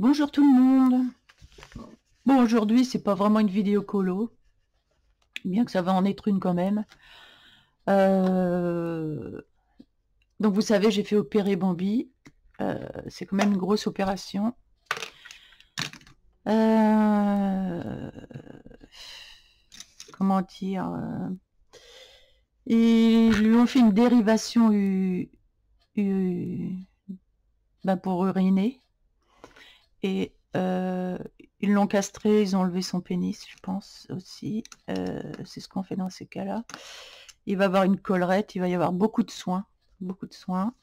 Bonjour tout le monde. Bon, aujourd'hui, c'est pas vraiment une vidéo colo, bien que ça va en être une quand même. Donc, vous savez, j'ai fait opérer Bambi. C'est quand même une grosse opération. Comment dire ils lui ont fait une dérivation pour uriner. Et ils l'ont castré, ils ont enlevé son pénis, je pense aussi. C'est ce qu'on fait dans ces cas-là. Il va avoir une collerette, il va y avoir beaucoup de soins. Beaucoup de soins.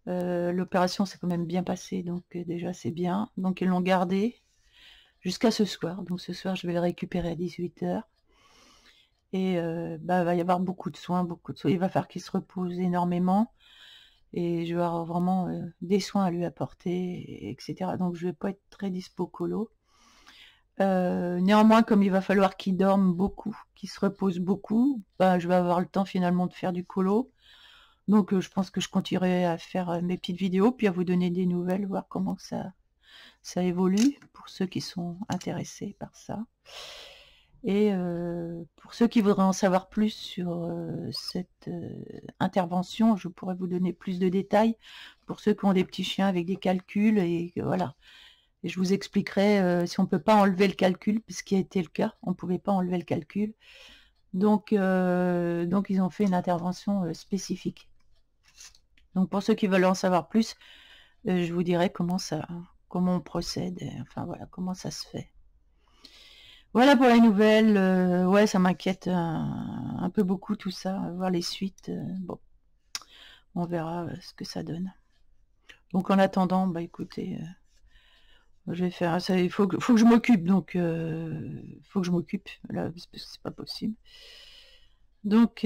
L'opération s'est quand même bien passée, donc déjà c'est bien. Donc ils l'ont gardé jusqu'à ce soir. Donc ce soir, je vais le récupérer à 18 h. Et il va y avoir beaucoup de soins, Il va falloir qu'il se repose énormément. Et je vais avoir vraiment des soins à lui apporter, etc. Donc je vais pas être très dispo colo. Néanmoins, comme il va falloir qu'il dorme beaucoup, qu'il se repose beaucoup, je vais avoir le temps finalement de faire du colo. Donc je pense que je continuerai à faire mes petites vidéos, puis à vous donner des nouvelles, voir comment ça évolue, pour ceux qui sont intéressés par ça. Et pour ceux qui voudraient en savoir plus sur cette intervention, je pourrais vous donner plus de détails. Pour ceux qui ont des petits chiens avec des calculs, et voilà. Et je vous expliquerai si on ne peut pas enlever le calcul, ce qui a été le cas, on ne pouvait pas enlever le calcul. Donc ils ont fait une intervention spécifique. Donc pour ceux qui veulent en savoir plus, je vous dirai comment on procède, enfin voilà, comment ça se fait. Voilà pour les nouvelles. Ouais, ça m'inquiète un peu beaucoup tout ça, voir les suites. Bon, on verra ce que ça donne. Donc en attendant, écoutez, je vais faire ça. Il faut que je m'occupe, donc faut que je m'occupe là, parce que c'est pas possible. Donc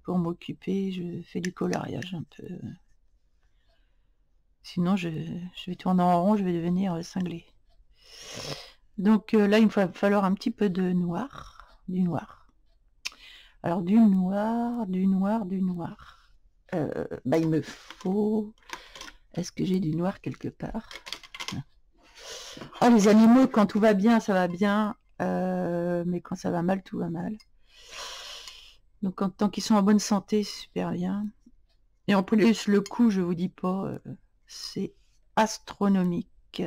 pour m'occuper, je fais du coloriage un peu. Sinon, je vais tourner en rond, je vais devenir cinglé. Donc là, il va falloir un petit peu de noir, du noir. Alors du noir. Il me faut... Est-ce que j'ai du noir quelque part? Oh, les animaux, quand tout va bien, ça va bien. Mais quand ça va mal, tout va mal. Donc tant qu'ils sont en bonne santé, c'est super bien. Et en plus, le coût, je vous dis pas, c'est astronomique.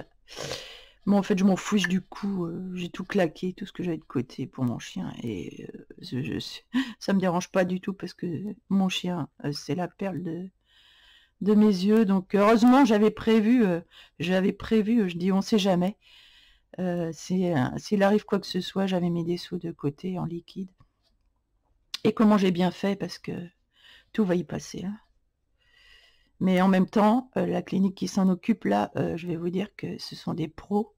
Bon, en fait, je m'en fiche du coup. J'ai tout claqué, tout ce que j'avais de côté pour mon chien. Et ça me dérange pas du tout parce que mon chien, c'est la perle de mes yeux. Donc, heureusement, j'avais prévu, je dis on sait jamais. S'il arrive quoi que ce soit, j'avais mis des sous de côté en liquide. Et comment j'ai bien fait parce que tout va y passer. Hein. Mais en même temps, la clinique qui s'en occupe là, je vais vous dire que ce sont des pros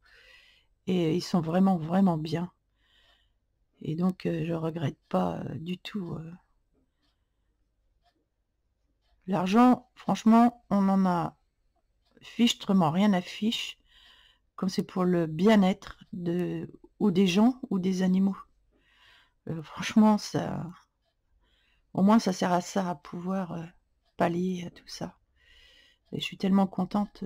et ils sont vraiment, vraiment bien. Et donc, je regrette pas du tout. L'argent, franchement, on en a fichtrement rien à fiche, comme c'est pour le bien-être ou des gens ou des animaux. Franchement, ça, au moins, ça sert à ça, à pouvoir pallier à tout ça. Et je suis tellement contente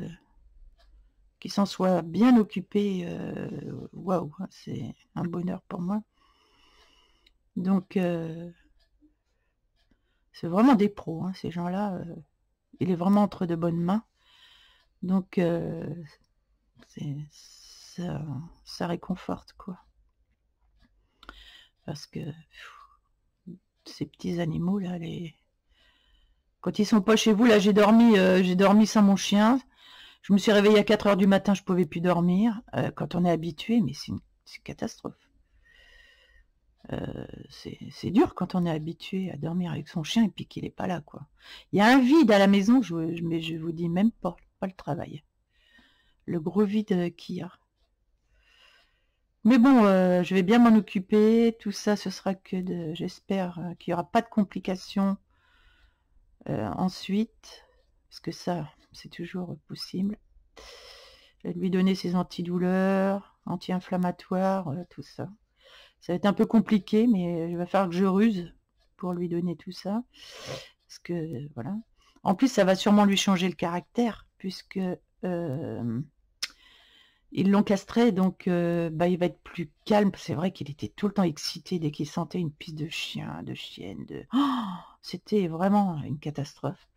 qu'ils s'en soient bien occupés. Waouh, c'est un bonheur pour moi. Donc, c'est vraiment des pros, hein, ces gens-là. Il est vraiment entre de bonnes mains. Donc, ça réconforte, quoi. Parce que ces petits animaux, là, quand ils sont pas chez vous, là, j'ai dormi sans mon chien. Je me suis réveillée à 4 h du matin, je pouvais plus dormir. Quand on est habitué, mais c'est une catastrophe. C'est dur quand on est habitué à dormir avec son chien et puis qu'il n'est pas là, quoi. Il y a un vide à la maison, mais je vous dis même pas le travail. Le gros vide qu'il y a. Mais bon, je vais bien m'en occuper. Tout ça, ce sera que j'espère qu'il n'y aura pas de complications ensuite. Parce que ça, c'est toujours possible. Je vais lui donner ses antidouleurs, anti-inflammatoires, tout ça. Ça va être un peu compliqué, mais il va falloir que je ruse pour lui donner tout ça. Parce que, voilà. En plus, ça va sûrement lui changer le caractère. puisque ils l'ont castré, donc il va être plus calme. C'est vrai qu'il était tout le temps excité dès qu'il sentait une piste de chien, de chienne. C'était vraiment une catastrophe.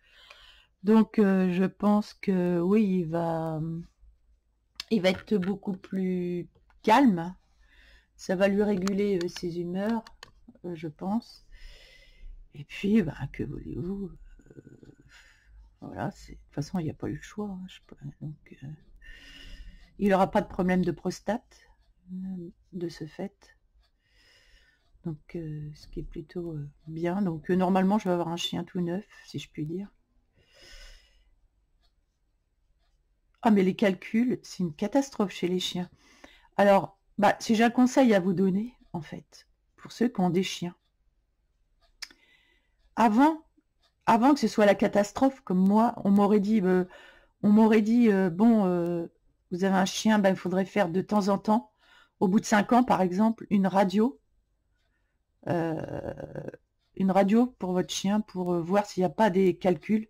Donc je pense que oui, il va être beaucoup plus calme. Ça va lui réguler ses humeurs, je pense. Et puis, que voulez-vous, voilà, de toute façon, il n'y a pas eu le choix. Donc, il n'aura pas de problème de prostate de ce fait. Donc, ce qui est plutôt bien. Donc, normalement, je vais avoir un chien tout neuf, si je puis dire. Ah, mais les calculs, c'est une catastrophe chez les chiens. Alors, si j'ai un conseil à vous donner, en fait, pour ceux qui ont des chiens, avant que ce soit la catastrophe, comme moi, on m'aurait dit, bon, vous avez un chien, il faudrait faire de temps en temps, au bout de 5 ans, par exemple, une radio pour votre chien, pour voir s'il n'y a pas des calculs.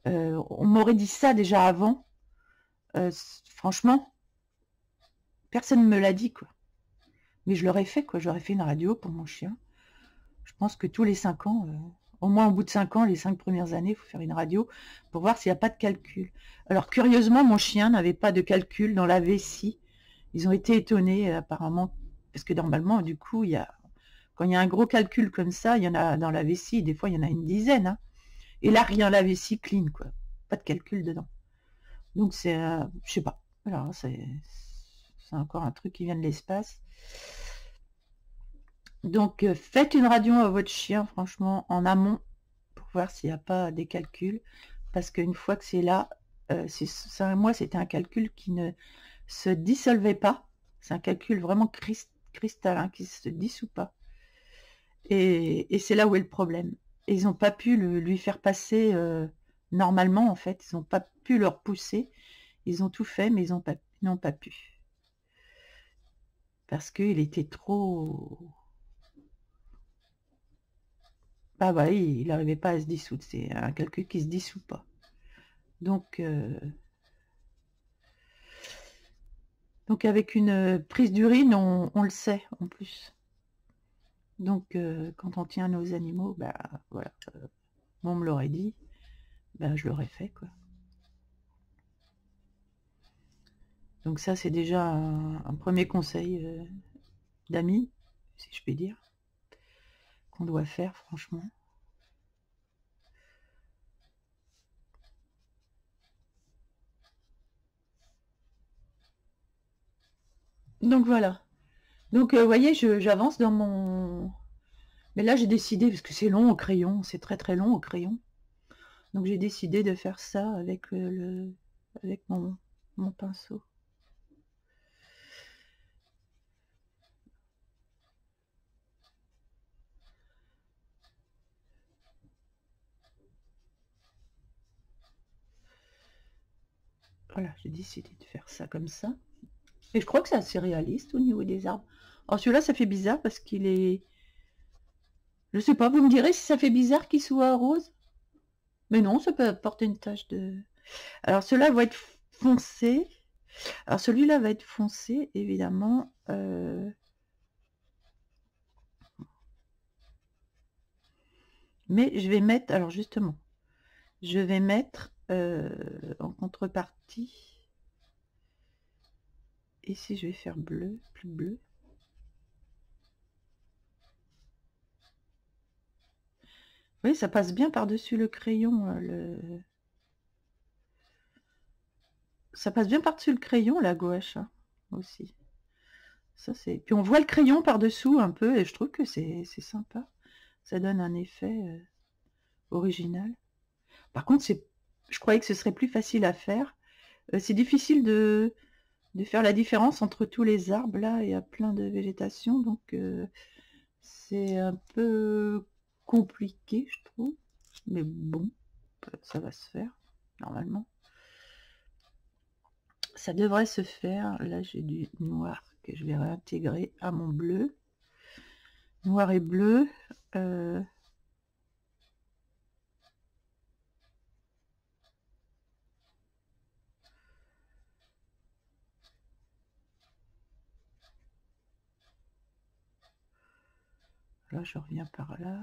On m'aurait dit ça déjà avant. Franchement, personne ne me l'a dit, quoi. Mais je l'aurais fait, quoi. J'aurais fait une radio pour mon chien. Je pense que tous les 5 ans, au moins au bout de 5 ans, les 5 premières années, il faut faire une radio pour voir s'il n'y a pas de calcul. Alors, curieusement, mon chien n'avait pas de calcul dans la vessie. Ils ont été étonnés, apparemment, parce que normalement, du coup, quand il y a un gros calcul comme ça, il y en a dans la vessie, des fois, il y en a une dizaine. Hein. Et là, rien, la vessie clean, quoi. Pas de calcul dedans. Donc, c'est, je sais pas. Voilà, c'est encore un truc qui vient de l'espace. Donc, faites une radio à votre chien, franchement, en amont, pour voir s'il n'y a pas des calculs. Parce qu'une fois que c'est là, moi, c'était un calcul qui ne se dissolvait pas. C'est un calcul vraiment cristallin, qui ne se dissout pas. Et c'est là où est le problème. Et ils n'ont pas pu lui faire passer normalement, en fait. Ils n'ont pas pu le repousser. Ils ont tout fait, mais ils n'ont pas pu. Parce qu'il était trop... il n'arrivait pas à se dissoudre. C'est un calcul qui ne se dissout pas. Donc avec une prise d'urine, on le sait en plus. Donc quand on tient nos animaux, voilà, on me l'aurait dit, je l'aurais fait, quoi. Donc ça, c'est déjà un premier conseil d'amis, si je puis dire, qu'on doit faire, franchement. Donc voilà. Donc vous voyez, j'avance dans mon... Mais là, j'ai décidé, parce que c'est long au crayon, c'est très très long au crayon. Donc j'ai décidé de faire ça avec, avec mon pinceau. Voilà, j'ai décidé de faire ça comme ça. Et je crois que c'est assez réaliste au niveau des arbres. Alors celui-là, ça fait bizarre parce qu'il est... Je sais pas, vous me direz si ça fait bizarre qu'il soit rose? Mais non, ça peut apporter une tache de... Alors celui-là va être foncé. Alors celui-là va être foncé, évidemment. Mais je vais mettre... Alors justement, je vais mettre en contrepartie... Ici, je vais faire bleu, plus bleu. Oui, ça passe bien par-dessus le crayon. Ça passe bien par-dessus le crayon, la gouache, hein, aussi. Ça, c'est... Puis on voit le crayon par-dessous un peu, et je trouve que c'est sympa. Ça donne un effet original. Par contre, je croyais que ce serait plus facile à faire. C'est difficile de faire la différence entre tous les arbres. Là, il y a plein de végétation, donc c'est un peu compliqué, je trouve. Mais bon, ça va se faire, normalement. Ça devrait se faire. Là, j'ai du noir que je vais réintégrer à mon bleu. Noir et bleu. Là, je reviens par là.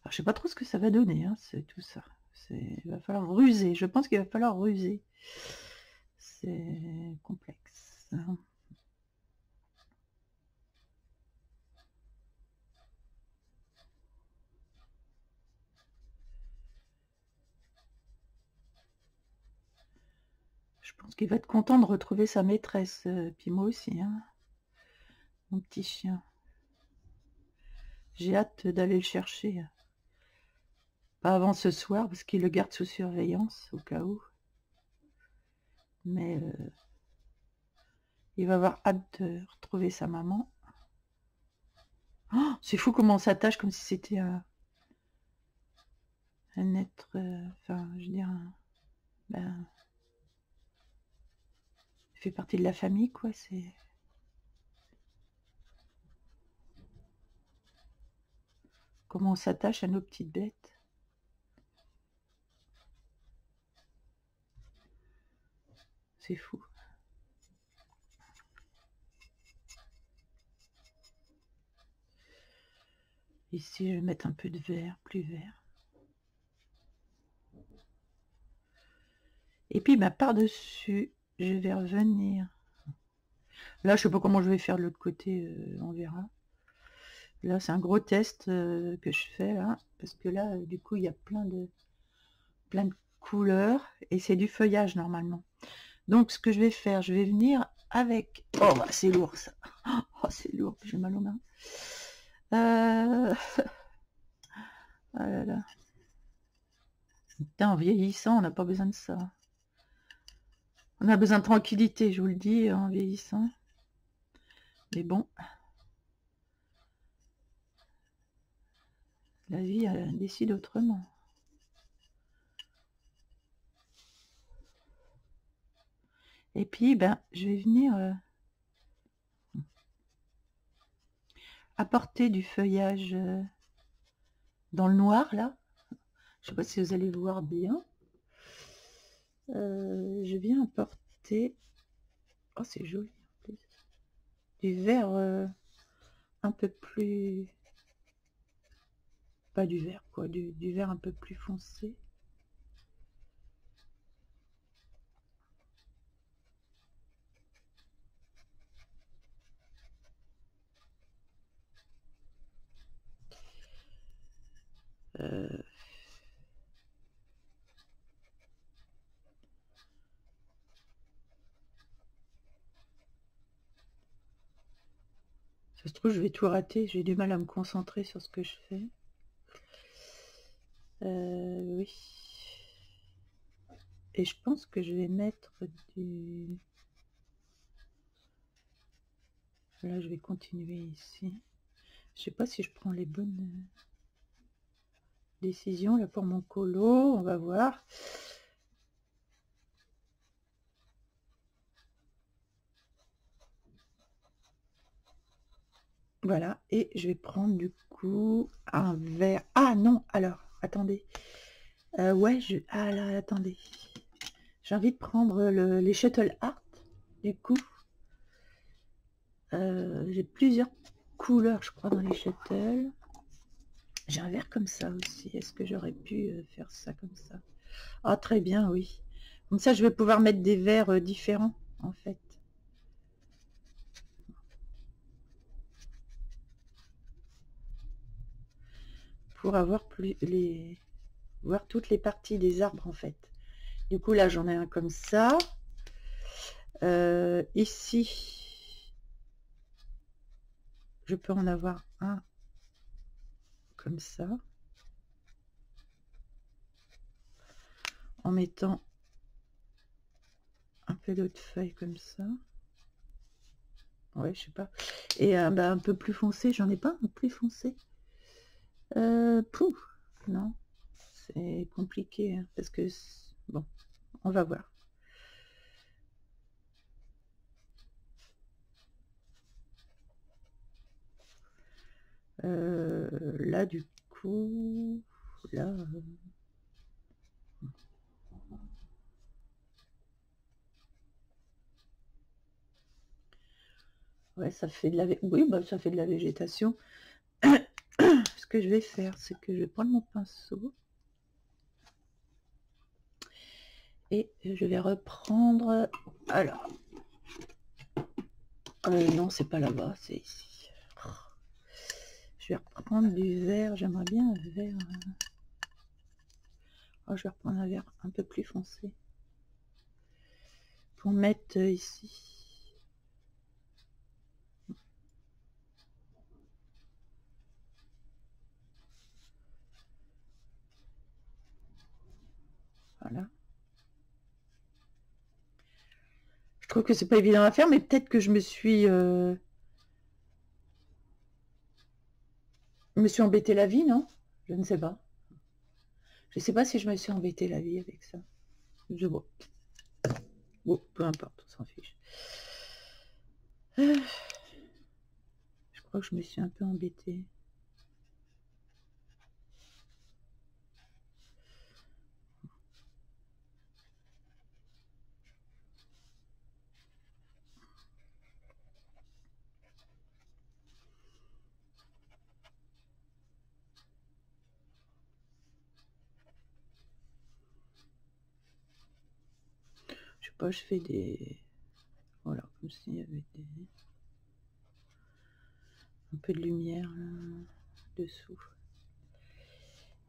Alors, je sais pas trop ce que ça va donner, hein, c'est tout ça. Il va falloir ruser. Je pense qu'il va falloir ruser. C'est complexe. Je pense qu'il va être content de retrouver sa maîtresse. Puis moi aussi, hein. Mon petit chien. J'ai hâte d'aller le chercher. Pas avant ce soir, parce qu'il le garde sous surveillance, au cas où. Mais il va avoir hâte de retrouver sa maman. Oh, c'est fou comment on s'attache comme si c'était un être... Enfin, je veux dire... Ben, il fait partie de la famille, quoi. C'est... Comment on s'attache à nos petites bêtes. C'est fou. Ici, je vais mettre un peu de vert, plus vert. Et puis, bah, par-dessus, je vais revenir. Là, je sais pas comment je vais faire de l'autre côté, on verra. Là, c'est un gros test que je fais, là. Parce que là, du coup, il y a plein de couleurs. Et c'est du feuillage, normalement. Donc, ce que je vais faire, je vais venir avec... Oh, bah, c'est lourd, ça. Oh, c'est lourd, j'ai mal aux mains. Ah là là. Putain, en vieillissant, on n'a pas besoin de ça. On a besoin de tranquillité, je vous le dis, en vieillissant. Mais bon. La vie décide autrement. Et puis, ben, je vais venir apporter du feuillage dans le noir, là. Je sais pas si vous allez voir bien. Je viens apporter... Oh, c'est joli, en plus. Du vert un peu plus... Pas du vert, quoi. Du vert un peu plus foncé. Ça se trouve, je vais tout rater. J'ai du mal à me concentrer sur ce que je fais. Oui. Et je pense que je vais mettre du... Là, je vais continuer ici. Je sais pas si je prends les bonnes décisions là pour mon colo. On va voir. Voilà. Et je vais prendre du coup un vert. Ah non, alors, attendez. Ouais, ah là, attendez. J'ai envie de prendre les Shuttle Art. Du coup, j'ai plusieurs couleurs, je crois, dans les Shuttle. J'ai un vert comme ça aussi. Est-ce que j'aurais pu faire ça comme ça? Ah, très bien, oui. Comme ça, je vais pouvoir mettre des verres différents, en fait. Pour avoir voir toutes les parties des arbres, en fait. Du coup, là, j'en ai un comme ça. Ici, je peux en avoir un comme ça. En mettant un peu d'autres feuilles comme ça. Ouais, je sais pas. Et bah, un peu plus foncé, j'en ai pas un plus foncé. Pouf, non, c'est compliqué, hein, parce que, bon, on va voir. Là, du coup, là... Ouais, ça fait de la... Oui, bah, ça fait de la végétation. ce que je vais faire, c'est que je vais prendre mon pinceau et je vais reprendre. Alors, non, c'est pas là-bas, c'est ici. Je vais reprendre du vert. J'aimerais bien un vert. Oh, je vais reprendre un vert un peu plus foncé pour mettre ici. Voilà. Je trouve que c'est pas évident à faire, mais peut-être que je me suis embêté la vie, non? Je ne sais pas. Je sais pas si je me suis embêté la vie avec ça. Je vois. Bon, peu importe, on s'en fiche. Je crois que je me suis un peu embêtée. Je sais pas, je fais des... Voilà, comme s'il y avait un peu de lumière là, dessous.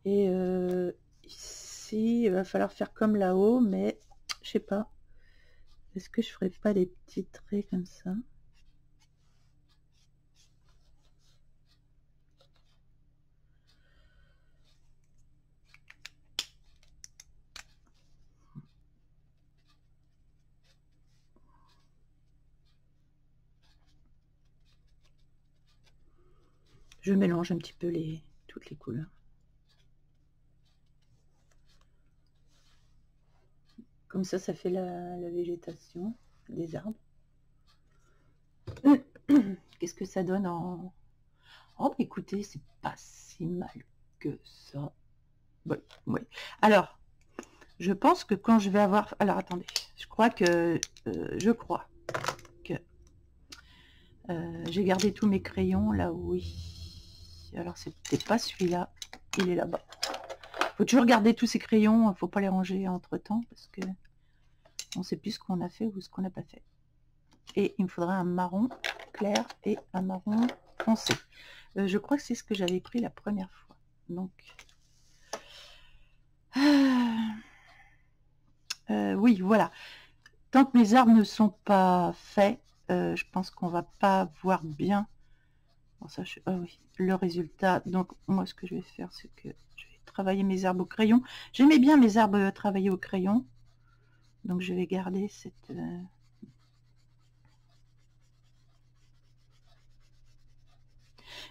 Et ici, il va falloir faire comme là-haut, mais je sais pas. Est-ce que je ferais pas des petits traits comme ça? Je mélange un petit peu toutes les couleurs. Comme ça fait la végétation des arbres. Qu'est-ce que ça donne en... Oh, écoutez, c'est pas si mal que ça. Oui, oui. Alors, je pense que quand je vais avoir... Alors, attendez. Je crois que j'ai gardé tous mes crayons là, oui. Alors, c'est peut-être pas celui-là. Il est là-bas. Faut toujours garder tous ces crayons. Faut pas les ranger entre-temps parce que on sait plus ce qu'on a fait ou ce qu'on n'a pas fait. Et il me faudra un marron clair et un marron foncé. Je crois que c'est ce que j'avais pris la première fois. Donc, oui, voilà. Tant que mes arbres ne sont pas faits, je pense qu'on va pas voir bien. Bon, ça, ah oui, le résultat. Donc, moi, ce que je vais faire, c'est que je vais travailler mes arbres au crayon. J'aimais bien mes arbres travaillés au crayon. Donc, je vais garder cette...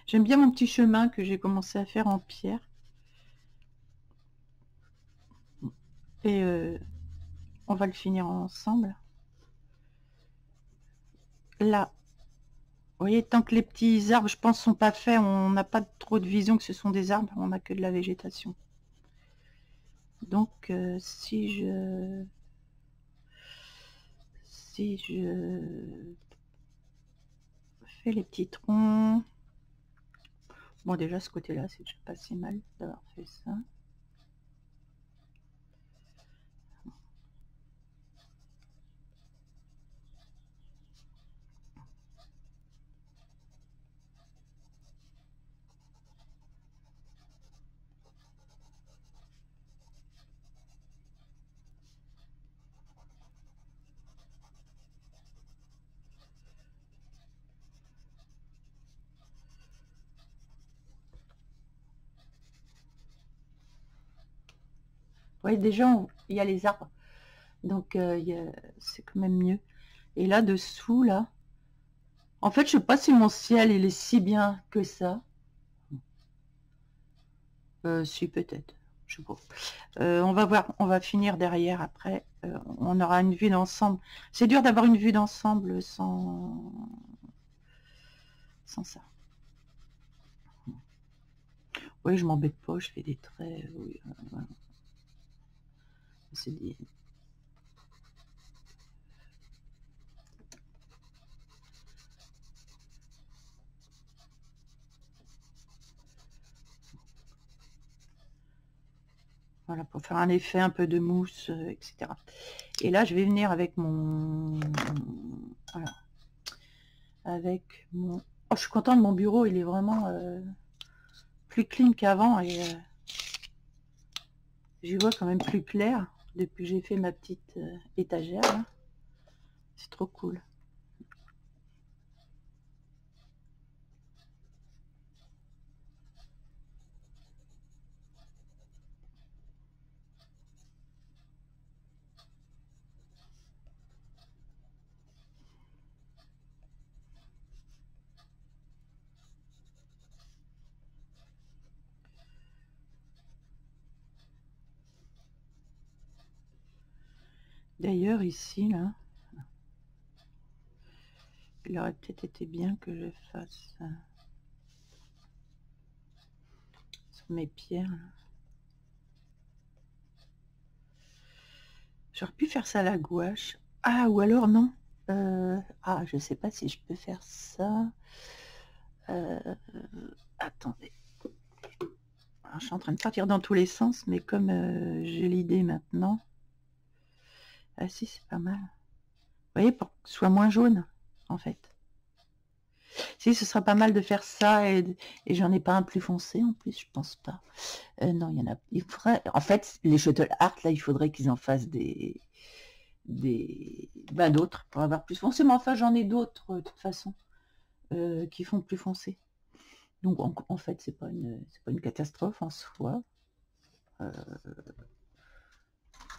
J'aime bien mon petit chemin que j'ai commencé à faire en pierre. Et on va le finir ensemble. Là, vous voyez, tant que les petits arbres, je pense, sont pas faits, on n'a pas trop de vision que ce sont des arbres, on n'a que de la végétation. Donc, si je fais les petits troncs, bon, déjà ce côté-là, c'est déjà pas si mal d'avoir fait ça. Vous voyez, déjà, il y a les arbres, donc c'est quand même mieux. Et là, dessous, là, en fait, je sais pas si mon ciel, il est si bien que ça. Si, peut-être. Je sais pas. On va voir, on va finir derrière après. On aura une vue d'ensemble. C'est dur d'avoir une vue d'ensemble sans ça. Oui, je m'embête pas, je fais des traits. Oui, voilà. C'est dit. Voilà, pour faire un effet un peu de mousse, etc. Et là, je vais venir avec mon... Voilà. Avec mon... Oh, je suis contente de mon bureau, il est vraiment plus clean qu'avant et j'y vois quand même plus clair depuis que j'ai fait ma petite étagère. C'est trop cool. D'ailleurs, ici, là, il aurait peut-être été bien que je fasse sur mes pierres. J'aurais pu faire ça à la gouache. Ah, ou alors non. Ah, je sais pas si je peux faire ça. Attendez. Alors, je suis en train de partir dans tous les sens, mais comme j'ai l'idée maintenant. Ah si, c'est pas mal. Vous voyez, pour que ce soit moins jaune, en fait. Si, ce sera pas mal de faire ça, et j'en ai pas un plus foncé, en plus, je pense pas. Non, il y en a... Il faudrait... En fait, les Shuttle Art, là, il faudrait qu'ils en fassent d'autres, pour avoir plus foncé. Mais enfin, j'en ai d'autres, de toute façon, qui font plus foncé. Donc, en fait, c'est pas une catastrophe en soi.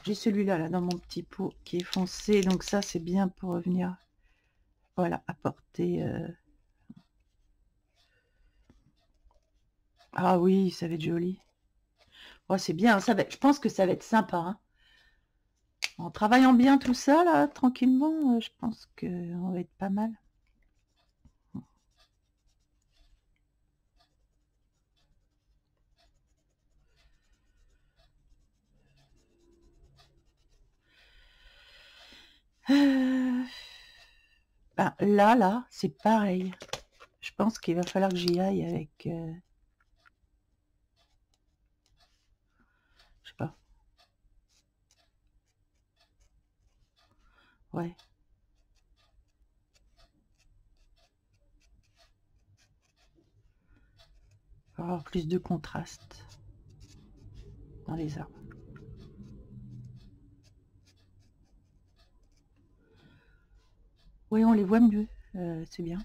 J'ai celui-là, là, dans mon petit pot, qui est foncé. Donc ça, c'est bien pour revenir, voilà, apporter... Ah oui, ça va être joli. Oh, c'est bien, je pense que ça va être sympa. Hein. En travaillant bien tout ça, là, tranquillement, je pense qu'on va être pas mal. Ben, là, c'est pareil. Je pense qu'il va falloir que j'y aille avec... je sais pas. Ouais. Pour avoir plus de contraste dans les arbres. Oui, on les voit mieux. C'est bien.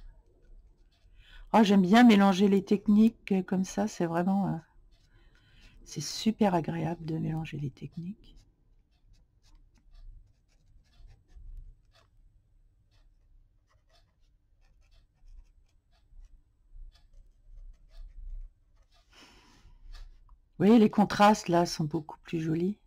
Oh, j'aime bien mélanger les techniques comme ça. C'est vraiment... c'est super agréable de mélanger les techniques. Vous voyez, les contrastes, là, sont beaucoup plus jolis.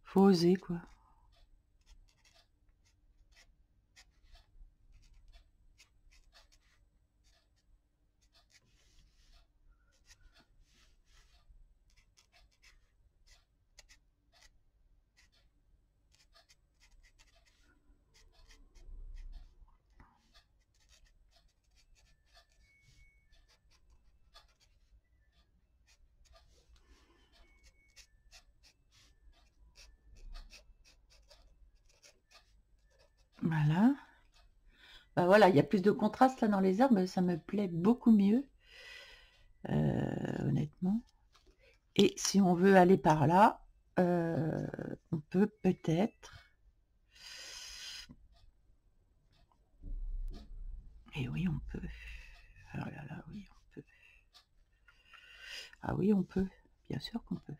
Faut oser, quoi. Voilà. Bah voilà, il y a plus de contraste là dans les arbres, ça me plaît beaucoup mieux, honnêtement. Et si on veut aller par là, on peut peut-être... Et oui, on peut. Oh là là, oui, on peut. Ah oui, on peut. Bien sûr qu'on peut.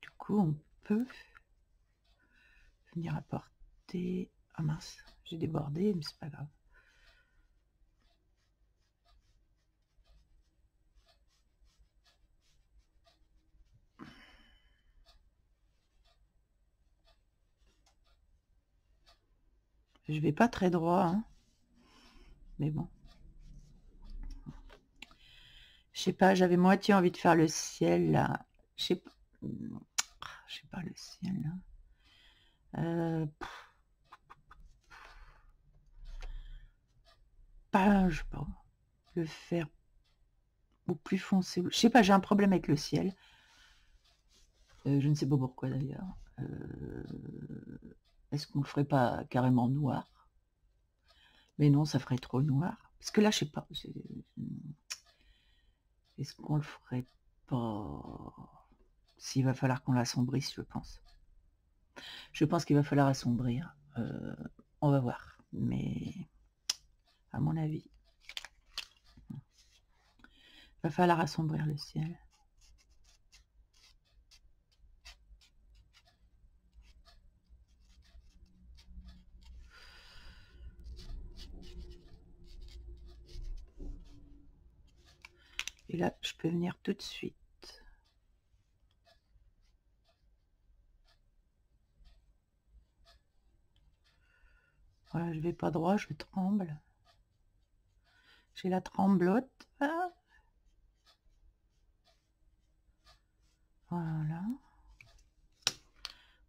Du coup, on peut venir apporter... Ah mince, j'ai débordé, mais c'est pas grave. Je vais pas très droit, hein. Mais bon. sais pas, j'avais moitié envie de faire le ciel, là. Je sais pas, le ciel, là. Je sais pas, le faire ou plus foncé. Je sais pas, j'ai un problème avec le ciel. Je ne sais pas pourquoi d'ailleurs. Est-ce qu'on le ferait pas carrément noir? Mais non, ça ferait trop noir. Parce que là, je sais pas. Est-ce qu'on le ferait pas? S'il va falloir qu'on l'assombrisse, je pense. Je pense qu'il va falloir assombrir. On va voir. Mais à mon avis, il va falloir assombrir le ciel. Et là, je peux venir tout de suite. Voilà, je vais pas droit, je tremble. J'ai la tremblote. Ah. Voilà.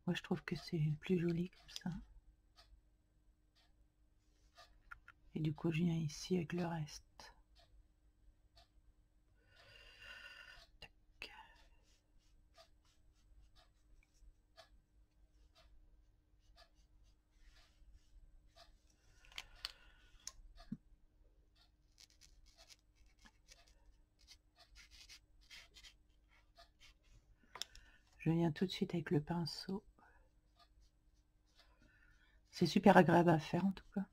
Moi, je trouve que c'est plus joli comme ça. Et du coup, je viens ici avec le reste. Tac. Je viens tout de suite avec le pinceau. C'est super agréable à faire en tout cas.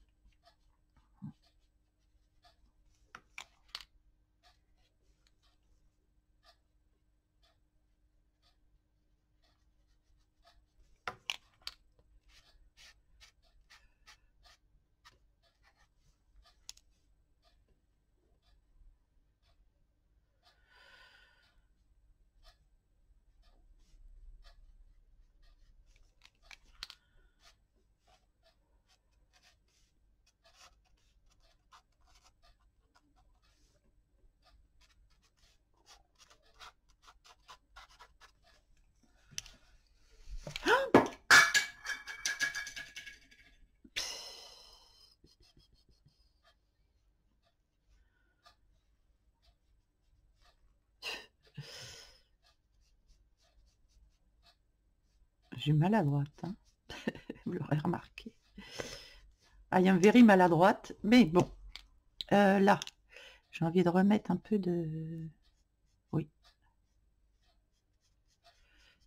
J'ai maladroite, hein. Vous l'aurez remarqué. I am very maladroite, mais bon. Là, j'ai envie de remettre un peu de... Oui.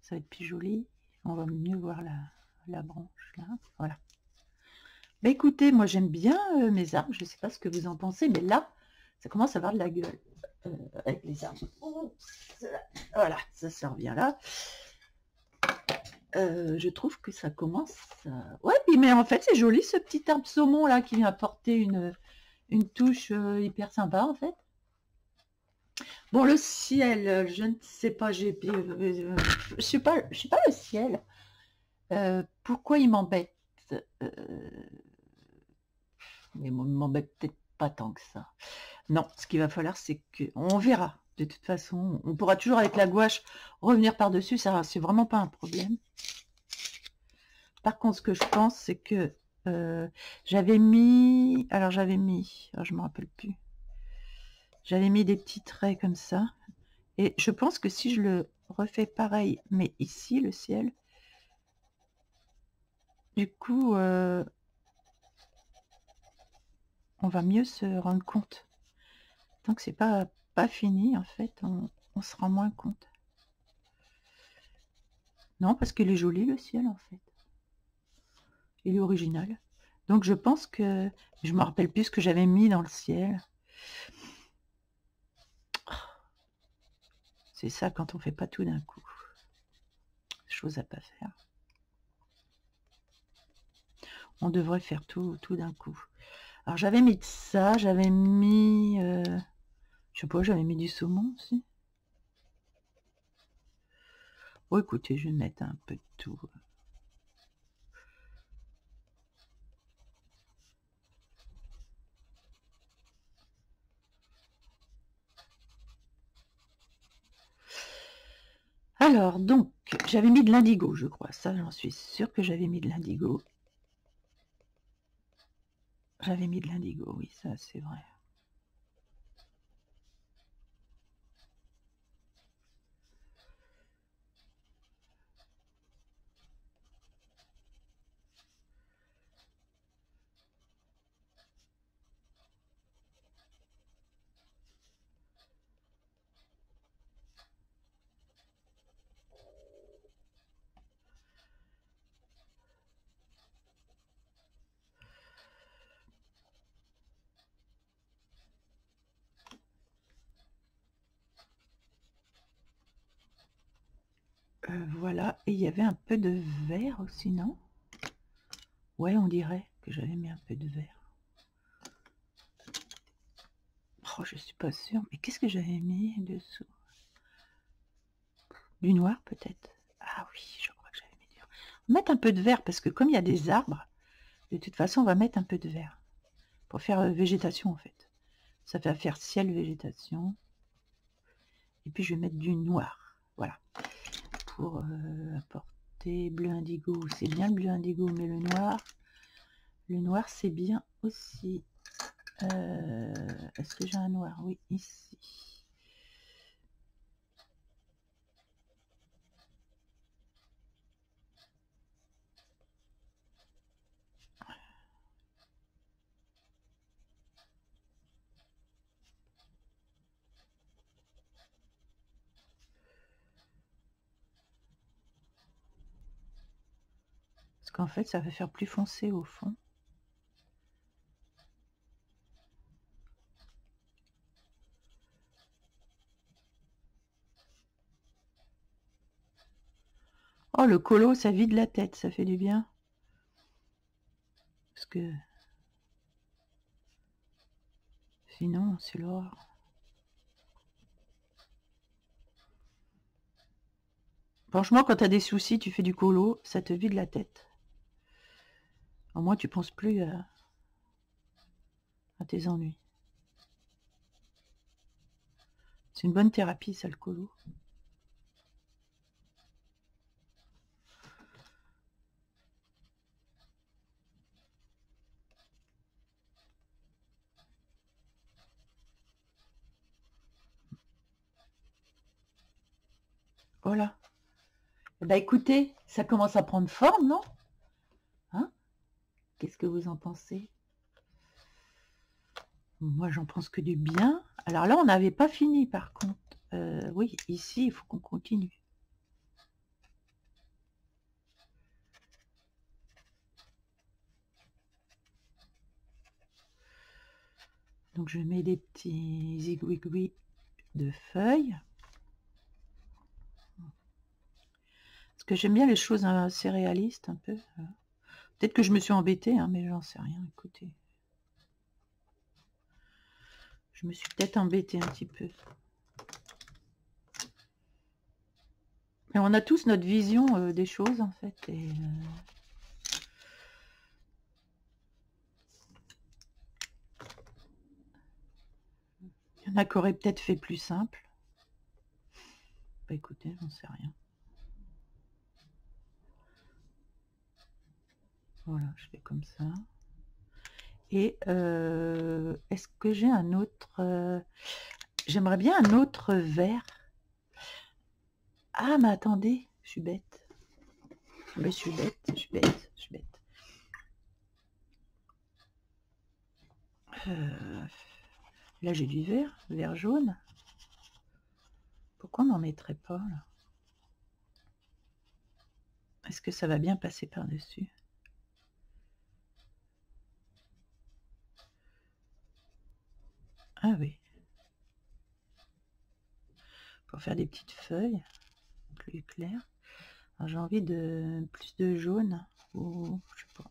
Ça va être plus joli. On va mieux voir la branche, là. Voilà. Bah écoutez, moi j'aime bien mes arbres. Je ne sais pas ce que vous en pensez, mais là, ça commence à avoir de la gueule. Avec les arbres. Voilà, ça revient là. Je trouve que ça commence à... Ouais, mais en fait, c'est joli ce petit arbre saumon là qui vient apporter une touche hyper sympa en fait. Bon, le ciel, je ne sais pas, je sais pas le ciel. Pourquoi il m'embête? Mais il m'embête peut-être pas tant que ça. Non, ce qu'il va falloir, c'est que... On verra. De toute façon, on pourra toujours avec la gouache revenir par-dessus. Ça, c'est vraiment pas un problème. Par contre, ce que je pense, c'est que j'avais mis... Alors, je me rappelle plus. J'avais mis des petits traits comme ça. Et je pense que si je le refais pareil, mais ici, le ciel, du coup, on va mieux se rendre compte. Tant que c'est pas fini, en fait, on se rend moins compte. Non, parce qu'il est joli, le ciel, en fait. Il est original. Donc, je pense que... Je me rappelle plus ce que j'avais mis dans le ciel. C'est ça quand on fait pas tout d'un coup. Chose à pas faire. On devrait faire tout d'un coup. Alors j'avais mis de ça, j'avais mis... je sais pas, j'avais mis du saumon aussi. Oh écoutez, je vais mettre un peu de tout. Alors, donc, j'avais mis de l'indigo, je crois. Ça, j'en suis sûre que j'avais mis de l'indigo. J'avais mis de l'indigo, oui, ça, c'est vrai. Voilà, et il y avait un peu de vert aussi, non? Ouais, on dirait que j'avais mis un peu de vert. Oh, je suis pas sûre, mais qu'est-ce que j'avais mis dessous? Du noir, peut-être? Ah oui, je crois que j'avais mis du noir. On va mettre un peu de vert, parce que comme il y a des arbres, de toute façon, on va mettre un peu de vert. Pour faire végétation, en fait. Ça va faire ciel, végétation. Et puis, je vais mettre du noir. Voilà. Pour apporter bleu indigo. C'est bien le bleu indigo, mais le noir, c'est bien aussi. Est-ce que j'ai un noir? Oui, ici. Parce qu'en fait, ça va faire plus foncé au fond. Oh, le colo, ça vide la tête, ça fait du bien. Parce que sinon, c'est l'horreur. Franchement, quand tu as des soucis, tu fais du colo, ça te vide la tête. Au moins, tu penses plus à tes ennuis. C'est une bonne thérapie, ça, le colo. Voilà. Bah écoutez, ça commence à prendre forme, non? Hein? Qu'est-ce que vous en pensez? Moi, j'en pense que du bien. Alors là, on n'avait pas fini, par contre. Oui, ici, il faut qu'on continue. Donc, je mets des petits zigouigouis de feuilles. Parce que j'aime bien les choses assez réalistes, un peu. Peut-être que je me suis embêtée, hein, mais j'en sais rien, écoutez. Je me suis peut-être embêtée un petit peu. Mais on a tous notre vision des choses, en fait. Et, il y en a qui auraient peut-être fait plus simple. Bah écoutez, j'en sais rien. Voilà, je fais comme ça. Et est-ce que j'ai un autre... J'aimerais bien un autre vert. Ah, mais attendez, je suis bête. Mais je suis bête, je suis bête, je suis bête. Là, j'ai du vert jaune. Pourquoi on n'en mettrait pas, là? Est-ce que ça va bien passer par-dessus? Ah oui. Pour faire des petites feuilles plus claires. J'ai envie de plus de jaune. Ou je sais pas.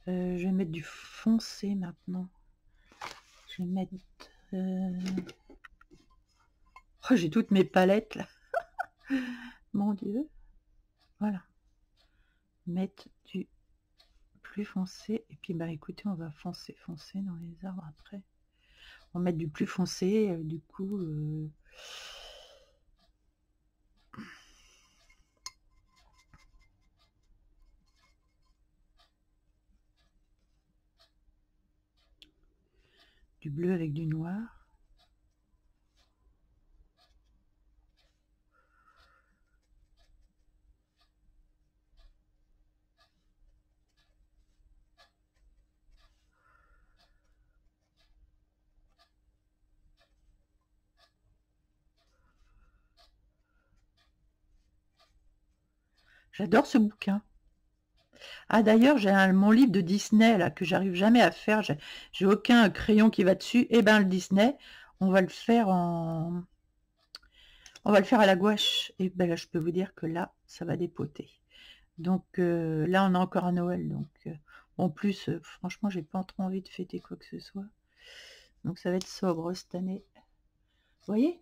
Je vais mettre du foncé maintenant. Je vais mettre Oh, j'ai toutes mes palettes là. Mon Dieu. Voilà. Mettre du plus foncé. Et puis bah écoutez, on va foncer dans les arbres après. On va mettre du plus foncé, du coup. Du bleu avec du noir. J'adore ce bouquin. Ah d'ailleurs, j'ai mon livre de Disney là que j'arrive jamais à faire. J'ai aucun crayon qui va dessus. Et ben le Disney, on va le faire on va le faire à la gouache. Et ben là, je peux vous dire que là, ça va dépoter. Donc là, on a encore un Noël. Donc en plus, franchement, j'ai pas trop envie de fêter quoi que ce soit. Donc ça va être sobre cette année. Vous voyez?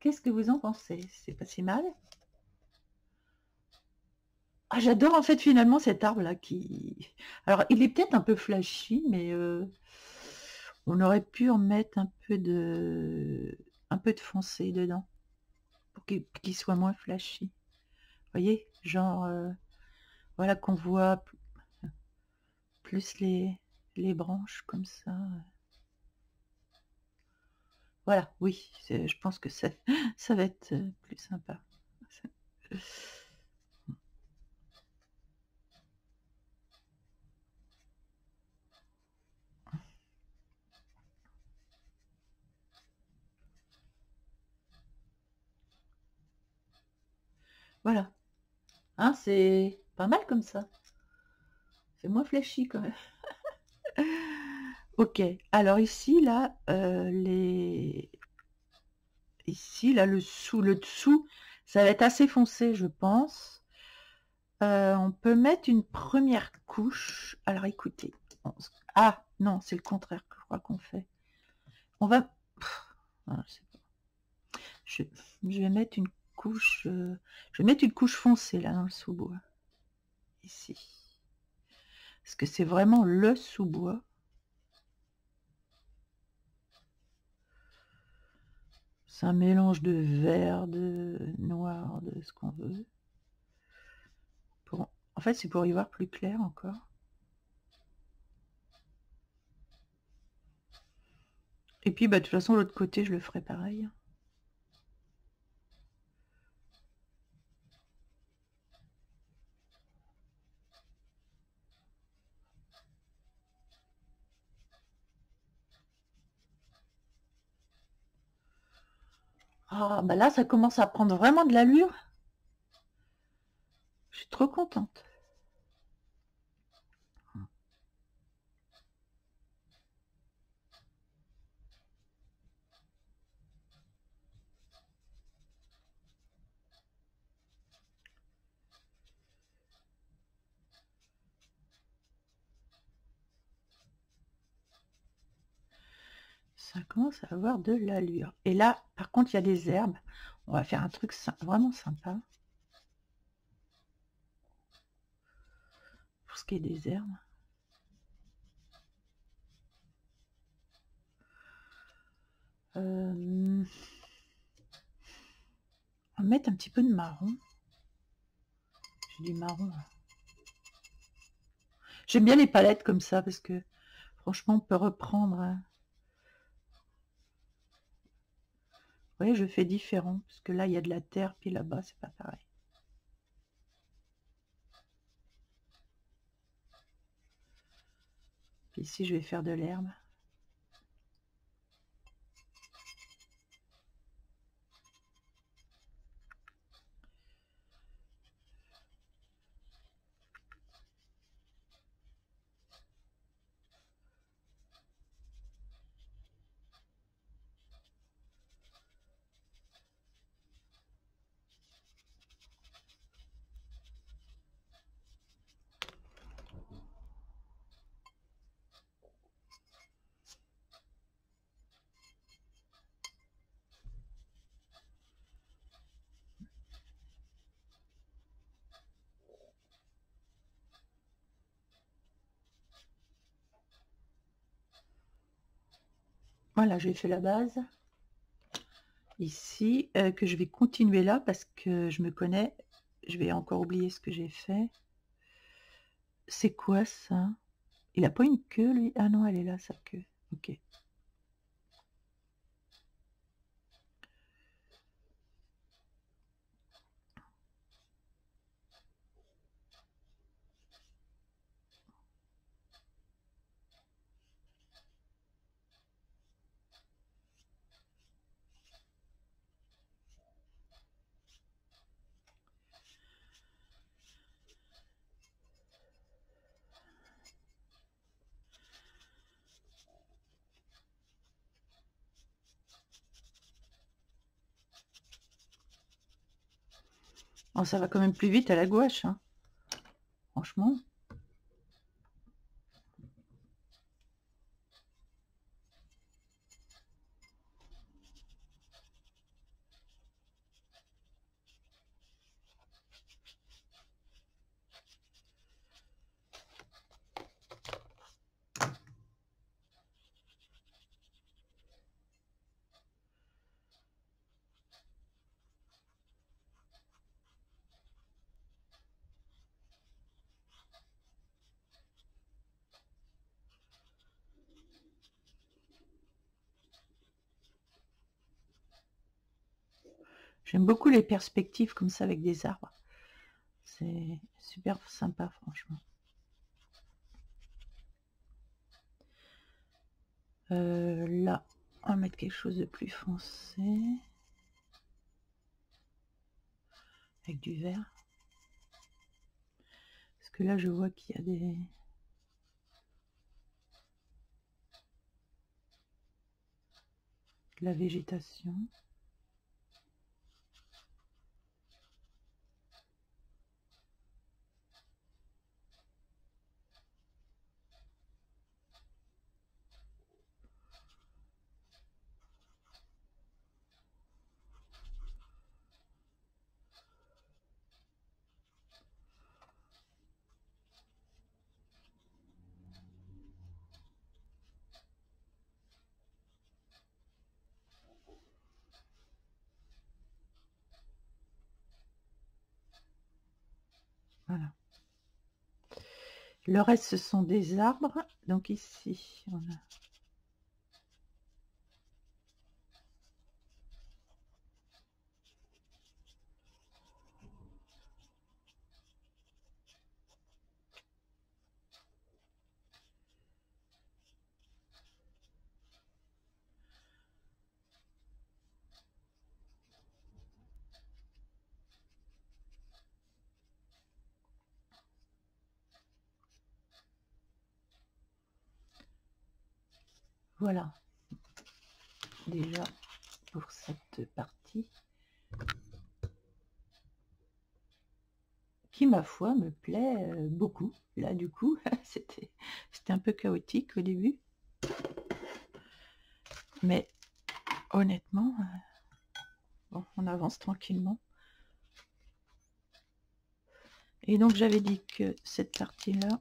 Qu'est-ce que vous en pensez? C'est pas si mal? Ah, j'adore en fait finalement cet arbre là qui... Alors il est peut-être un peu flashy, mais on aurait pu en mettre un peu de foncé dedans pour qu'il soit moins flashy. Vous voyez? Genre, voilà qu'on voit plus les branches comme ça. Voilà, oui, je pense que ça, ça va être plus sympa. Voilà, hein, c'est pas mal comme ça. C'est moins flashy quand même. Ok, alors ici, là, ici, là, le dessous, ça va être assez foncé, je pense. On peut mettre une première couche. Alors, écoutez. Ah, non, c'est le contraire que je crois qu'on fait. On va... Ah, je, je vais mettre une couche... je vais mettre une couche foncée, là, dans le sous-bois. Ici. Parce que c'est vraiment le sous-bois. C'est un mélange de vert, de noir, de ce qu'on veut. En fait, c'est pour y voir plus clair encore. Et puis, bah, de toute façon, l'autre côté, je le ferai pareil. Ah, bah là, ça commence à prendre vraiment de l'allure. Je suis trop contente. Ça commence à avoir de l'allure. Et là, par contre, il y a des herbes. On va faire un truc vraiment sympa. Pour ce qui est des herbes. On va mettre un petit peu de marron. J'ai du marron. J'aime bien les palettes comme ça parce que franchement, on peut reprendre. Vous voyez, je fais différent parce que là, il y a de la terre, puis là-bas, c'est pas pareil. Puis ici, je vais faire de l'herbe. Voilà, j'ai fait la base ici, que je vais continuer là parce que je me connais, je vais encore oublier ce que j'ai fait. C'est quoi ça? Il a pas une queue lui? Ah non, elle est là sa queue. Ok. Oh, ça va quand même plus vite à la gouache, hein. Franchement. J'aime beaucoup les perspectives comme ça avec des arbres. C'est super sympa, franchement. Là, on va mettre quelque chose de plus foncé. Avec du vert. Parce que là, je vois qu'il y a de la végétation. Voilà. Le reste, ce sont des arbres. Donc ici, on a... Voilà. Déjà, pour cette partie. Qui, ma foi, me plaît beaucoup. Là, du coup, c'était un peu chaotique au début. Mais honnêtement, bon, on avance tranquillement. Et donc, j'avais dit que cette partie-là,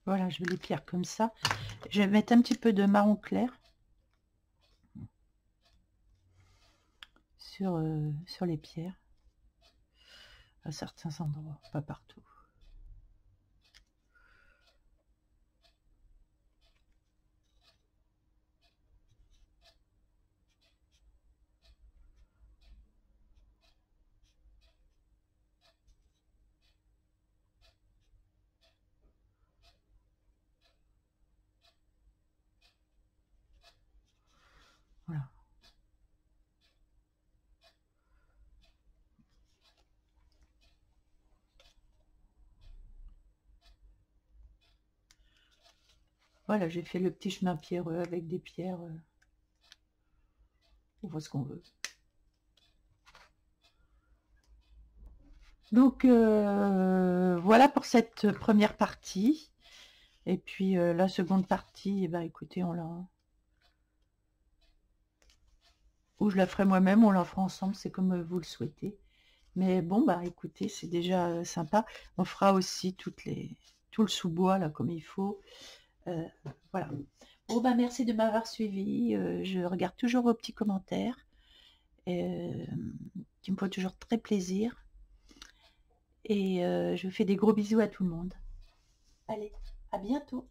Voilà, je vais les pierres comme ça. Je vais mettre un petit peu de marron clair sur les pierres, à certains endroits, pas partout. Voilà. Voilà, j'ai fait le petit chemin pierreux avec des pierres. On voit ce qu'on veut. Donc, voilà pour cette première partie. Et puis, la seconde partie, eh ben, écoutez, ou je la ferai moi-même, on la fera ensemble, c'est comme vous le souhaitez. Mais bon, bah écoutez, c'est déjà sympa. On fera aussi tout le sous-bois, là, comme il faut. Voilà. Bon, bah merci de m'avoir suivi. Je regarde toujours vos petits commentaires, qui me font toujours très plaisir. Et je vous fais des gros bisous à tout le monde. Allez, à bientôt.